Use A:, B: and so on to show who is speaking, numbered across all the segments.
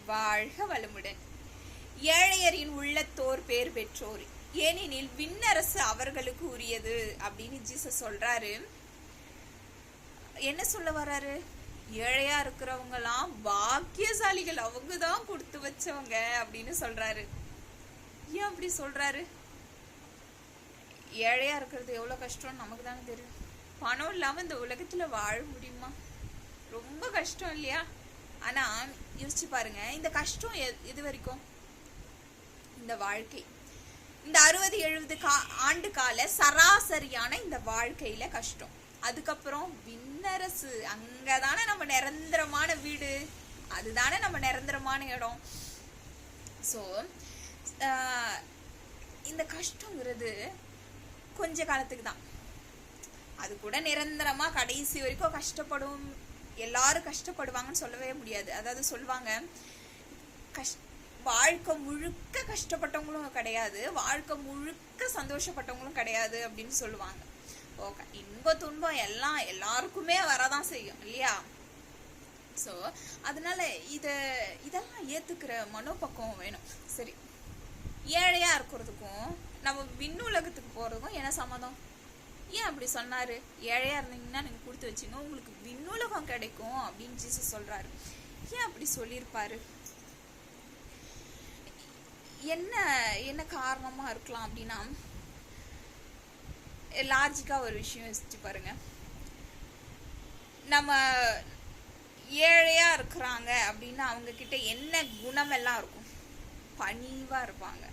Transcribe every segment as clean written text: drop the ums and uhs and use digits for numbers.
A: வாழ்க வளமுடன். ஏழையரின் உள்ளத்தோர் பேர் பெற்றோர், ஏனெனில் விண்ணரசு அவர்களுக்கு உரியது அப்படின்னு ஜீசஸ் சொல்றாரு. என்ன சொல்ல வர்றாரு? ஏழையா இருக்கிறவங்கலாம் பாக்கியசாலிகள், அவங்கதான் கொடுத்து வச்சவங்க அப்படின்னு சொல்றாரு. ஏன் அப்படி சொல்றாரு? ஏழையா இருக்கிறது எவ்வளவு கஷ்டம் நமக்கு தானே தெரியும். பணம் இல்லாம இந்த உலகத்துல வாழ முடியுமா? ரொம்ப கஷ்டம் இல்லையா? ஆனா யோசிச்சு பாருங்க, இந்த கஷ்டம் எது வரைக்கும்? இந்த வாழ்க்கை, இந்த 60-70 ஆண்டு கால சராசரியான இந்த வாழ்க்கையில கஷ்டம். அதுக்கப்புறம் விண்ணரசு, அங்கதானே நம்ம நிரந்தரமான வீடு, அதுதானே நம்ம நிரந்தரமான இடம். சோ இந்த கஷ்டங்கிறது கொஞ்ச காலத்துக்கு தான். அது கூட நிரந்தரமா கடைசி வரைக்கும் கஷ்டப்படும், எல்லாரும் கஷ்டப்படுவாங்கன்னு சொல்லவே முடியாது. அதாவது சொல்லுவாங்க, வாழ்க்கை முழுக்க கஷ்டப்பட்டவங்களும் கிடையாது, வாழ்க்கை முழுக்க சந்தோஷப்பட்டவங்களும் கிடையாது அப்படின்னு சொல்லுவாங்க. ஓகே, இன்ப துன்பம் எல்லாம் எல்லாருக்குமே வரதான் செய்யும் இல்லையா? ஸோ அதனால இதெல்லாம் ஏத்துக்கிற மனோபக்குவம் வேணும். சரி, ஏழையா இருக்கிறதுக்கும் நம்ம விண்ணுலகத்துக்கு போறதுக்கும் என்ன சம்மதம்? ஏன் அப்படி சொன்னாரு? ஏழையா இருந்தீங்கன்னா நீங்க கொடுத்து வச்சுங்க, உங்களுக்கு விண்ணுலகம் கிடைக்கும் அப்படின்னு ஜீசஸ் சொல்றாரு. ஏன் அப்படி சொல்லியிருப்பாரு? என்ன காரணமா இருக்கலாம் அப்படின்னா, லாஜிக்கா ஒரு விஷயம் யோசிச்சு பாருங்க. நம்ம ஏழையா இருக்கிறாங்க அப்படின்னா அவங்க கிட்ட என்ன குணம் எல்லாம் இருக்கும்? பணிவா இருப்பாங்க.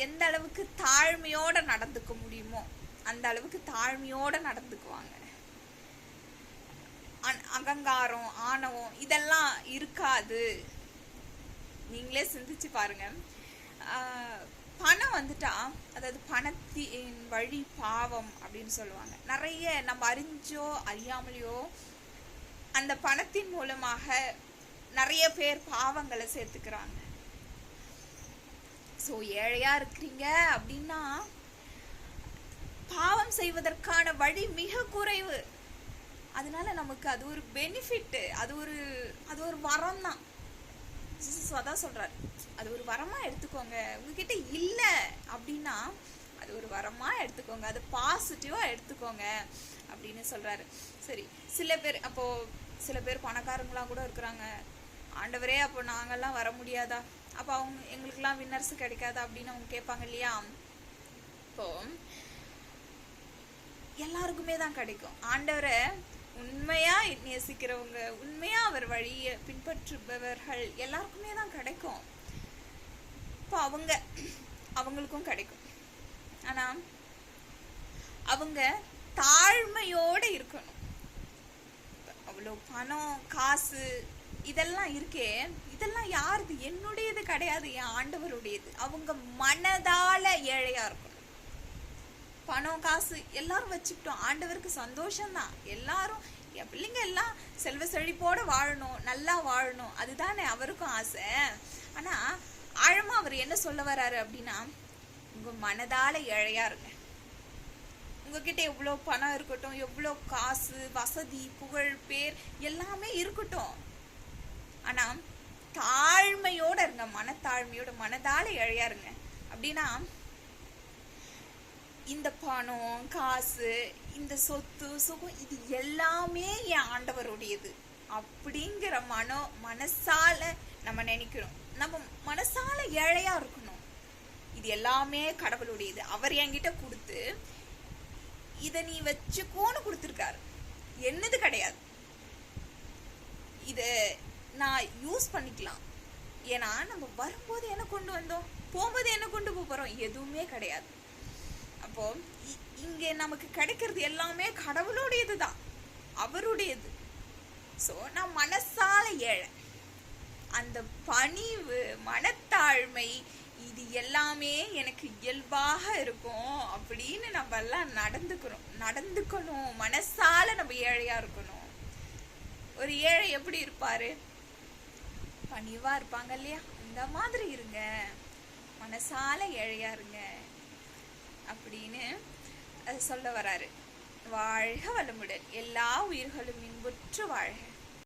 A: எந்த அளவுக்கு தாழ்மையோட நடந்துக்க முடியுமோ அந்த அளவுக்கு தாழ்மையோட நடந்துக்குவாங்க. அகங்காரம், ஆணவம் இதெல்லாம் இருக்காது. நீங்களே சிந்திச்சு பாருங்க. பணம் வந்துட்டா, அதாவது பணத்தின் வழி பாவம் அப்படின்னு சொல்லுவாங்க. நிறைய நம்ம அறிஞ்சோ அறியாமலையோ அந்த பணத்தின் மூலமாக நிறைய பேர் பாவங்களை சேர்த்துக்கிறாங்க. ஸோ ஏழையா இருக்கிறீங்க அப்படின்னா பாவம் செய்வதற்கான வழி மிக குறைவு. அதனால நமக்கு அது ஒரு பெனிஃபிட், அது ஒரு வரம் தான். ஜீசஸ் அதான் சொல்றாரு, அது ஒரு வரமா எடுத்துக்கோங்க. உங்ககிட்ட இல்ல அப்படின்னா அது ஒரு வரமா எடுத்துக்கோங்க, அது பாசிட்டிவா எடுத்துக்கோங்க அப்படின்னு சொல்றாரு. சரி, சில பேர் பணக்காரங்களா கூட இருக்கிறாங்க. ஆண்டவரே, அப்போ நாங்கெல்லாம் வர முடியாதா? அப்போ எங்களுக்கெல்லாம் வின்னர்ஸ் கிடைக்காதா அப்படின்னு அவங்க கேட்பாங்க இல்லையா? இப்போ எல்லாருக்குமே தான் கிடைக்கும். ஆண்டவரை உண்மையா நேசிக்கிறவங்க, உண்மையா அவர் வழியை பின்பற்றுபவர்கள் எல்லாருக்குமே தான் கிடைக்கும். இப்போ அவங்களுக்கும் கிடைக்கும். ஆனா அவங்க தாழ்மையோட இருக்கணும். அவ்வளோ பணம், காசு இதெல்லாம் இருக்கே, இதெல்லாம் யாருது? என்னுடையது கிடையாது, என் ஆண்டவருடையது. அவங்க மனதால ஏழையா இருக்கணும். பணம், காசு எல்லாரும் வச்சுக்கிட்டோம், ஆண்டவருக்கு சந்தோஷம்தான். எல்லாரும், என் பிள்ளைங்க எல்லாம் செல்வ செழிப்போட வாழணும், நல்லா வாழணும், அதுதானே அவருக்கும் ஆசை. ஆனா ஆழமா அவர் என்ன சொல்ல வர்றாரு அப்படின்னா, உங்க மனதால ஏழையா இருங்க. உங்ககிட்ட எவ்வளோ பணம் இருக்கட்டும், எவ்வளோ காசு, வசதி, புகழ், பேர் எல்லாமே இருக்கட்டும், ஆனா தாழ்மையோட இருங்க, மனத்தாழ்மையோட, மனதால ஏழையா இருங்க. அப்படின்னா இந்த பணம், காசு, இந்த சொத்து, சுகம் இது எல்லாமே என் ஆண்டவருடையது அப்படிங்கிற மனசால நம்ம நினைக்கிறோம். நம்ம மனசால ஏழையா இருக்கணும். இது எல்லாமே கடவுளுடையது, அவர் என்கிட்ட கொடுத்து இத நீ வச்சுக்கோன்னு கொடுத்துருக்காரு, என்னது கிடையாது. இத நான் யூஸ் பண்ணிக்கலாம். ஏன்னா நம்ம வரும்போது என்ன கொண்டு வந்தோம், போகும்போது என்ன கொண்டு போறோம், எதுவுமே கிடையாது. அப்போ இங்க நமக்கு கிடைக்கிறது எல்லாமே கடவுளுடையது தான், அவருடையது. ஸோ நான் மனசால ஏழை. அந்த பணிவு, மனத்தாழ்மை இது எல்லாமே எனக்கு இயல்பாக இருக்கும் அப்படின்னு நம்ம எல்லாம் நடந்துக்கணும். மனசால நம்ம ஏழையா இருக்கணும். ஒரு ஏழை எப்படி இருப்பாரு? பணிவா இருப்பாங்க இல்லையா? இந்த மாதிரி இருங்க, மனசால ஏழையா இருங்க அப்படின்னு சொல்ல வராரு. வாழ்க வளமுடன். எல்லா உயிர்களும் இன்புற்று வாழ்க.